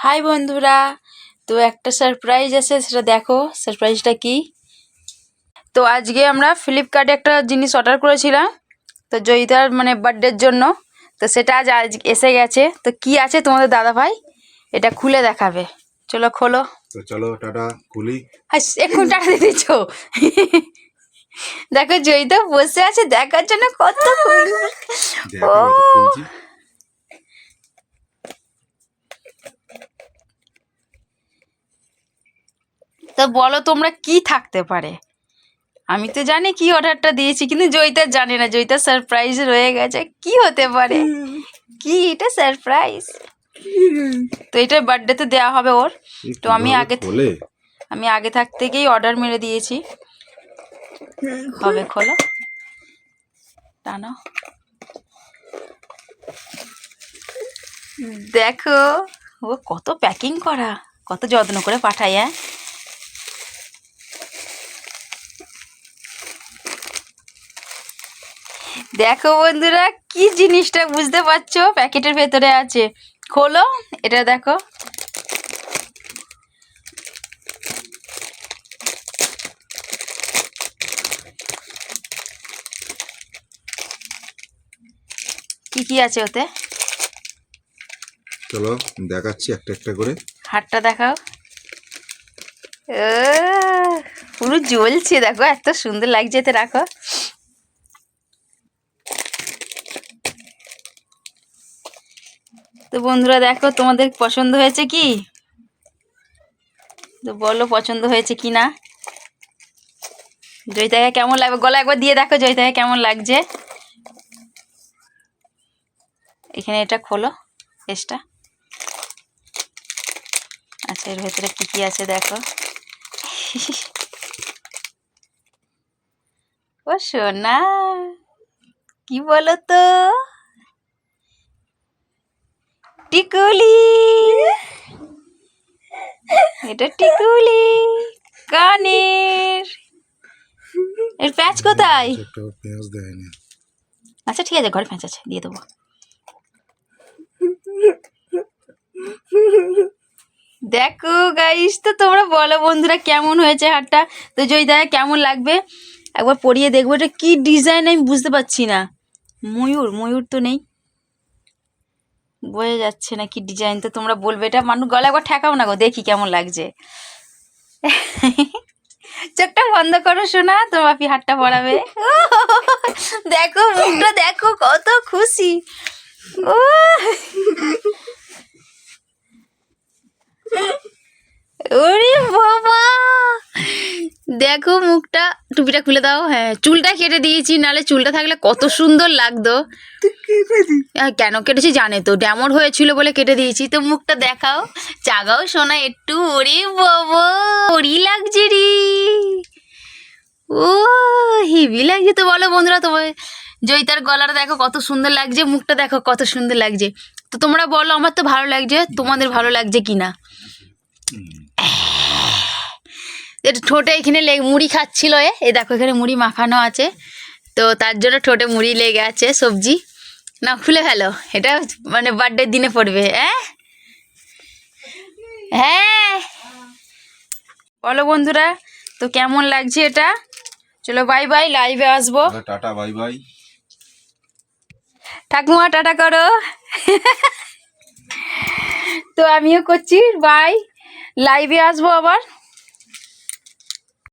High বন্ধুরা, তো একটা সারপ্রাইজ আছে, সেটা দেখো। সারপ্রাইজটা কি? তো আজকে আমরা ফ্লিপকার্টে একটা জিনিস অর্ডার করেছিলাম, তো জয়িতার বার্থডের জন্য। তো সেটা আজ এসে গেছে। তো কি আছে তোমাদের দাদা ভাই এটা খুলে দেখাবে। চলো খোলো। তো চলো টাটা খুলি। হ্যাঁ, এখন টাটা দিয়ে দিচ্ছ। দেখো জয়িতা বসে আছে দেখার জন্য কত ও খুলছি। তো বলো তোমরা কি থাকতে পারে। আমি তো জানি কি অর্ডারটা দিয়েছি, কিন্তু জয়িতা জানে না। জয়িতা সারপ্রাইজ রয়ে গেছে। কি হতে পারে? কি এটা সারপ্রাইজ? তো এটা বার্থডেতে দেওয়া হবে ওর। তো আমি আগে থাকতেই অর্ডার মেরে দিয়েছি। হবে, খোলো, টানো। দেখো ও কত প্যাকিং করা, কত যত্ন করে পাঠায়। হ্যাঁ, দেখো বন্ধুরা কি জিনিসটা বুঝতে পারছো প্যাকেটের ভেতরে আছে। খোলো, এটা দেখো। কি কি আছে ওতে? চলো দেখাচ্ছি একটা একটা করে। হাতটা দেখাও। পুরো জ্বলছে, দেখো এত সুন্দর লাগছে। এতে রাখো। তো বন্ধুরা দেখো তোমাদের পছন্দ হয়েছে কি? তো বলো পছন্দ হয়েছে কি না। জয়িতাকে কেমন লাগবে গলা একবার দিয়ে দেখো, জয়িতাকে কেমন লাগছে। এখানে এটা খোলো, পেজটা। আচ্ছা, এর ভেতরে কি কি আছে দেখো। ও সোনা, কি বলো তো? টিকুলি, এটা টিকুলি কানের। এর প্যাচ কোথায়? আচ্ছা ঠিক আছে, ঘরে প্যাচ আছে, দিয়ে দেবো। দেখো গাইস, তো তোমরা বলো বন্ধুরা কেমন হয়েছে হারটা। তো জয়িতা কেমন লাগবে একবার পরিয়ে দেখবো। এটা কি ডিজাইন আমি বুঝতে পারছি না। ময়ূর তো নেই, বোঝা যাচ্ছে না কি ডিজাইন। তো তোমরা বলবে। এটা মানুষ গলা একবার ঠেকাও না গো, দেখি কেমন লাগছে। চোখটা বন্ধ করো শোনা, তোমার বাপি হাতটা পরাবে। দেখো মুখটা দেখো, কত খুশি। ও ওরে বাবা, দেখো মুখটা। টুপিটা খুলে দাও। হ্যাঁ, চুলটা কেটে দিয়েছি, নালে চুলটা থাকলে কত সুন্দর লাগতো। কেন কেটেছি জানে তো, ড্যামর হয়েছিল বলে কেটে দিয়েছি। তো মুখটা দেখাও, চাগাও শোনা একটু। ওরে বাবা, ওরি লাগছে রে। ও হেভি লাগছে। তো বলো বন্ধুরা তোমার জয়িতার গলাটা দেখো কত সুন্দর লাগছে, মুখটা দেখো কত সুন্দর লাগছে। তো তোমরা বলো, আমার তো ভালো লাগছে, তোমাদের ভালো লাগছে কি না। এটা ঠোঁটে এখানে মুড়ি খাচ্ছিল। এ দেখো এখানে মুড়ি মাখানো আছে, তো তার জন্য ঠোঁটে মুড়ি লেগে আছে। সবজি না, খুলে ফেলো। এটা বার্থডের দিনে পড়বে। হ্যাঁ বলো বন্ধুরা তো কেমন লাগছে এটা। চলো বাই বাই, লাইভে আসবো। Tata bye bye. ঠাকুমা টাটা করো। তো আমিও করছি বাই, লাইভে আসবো আবার।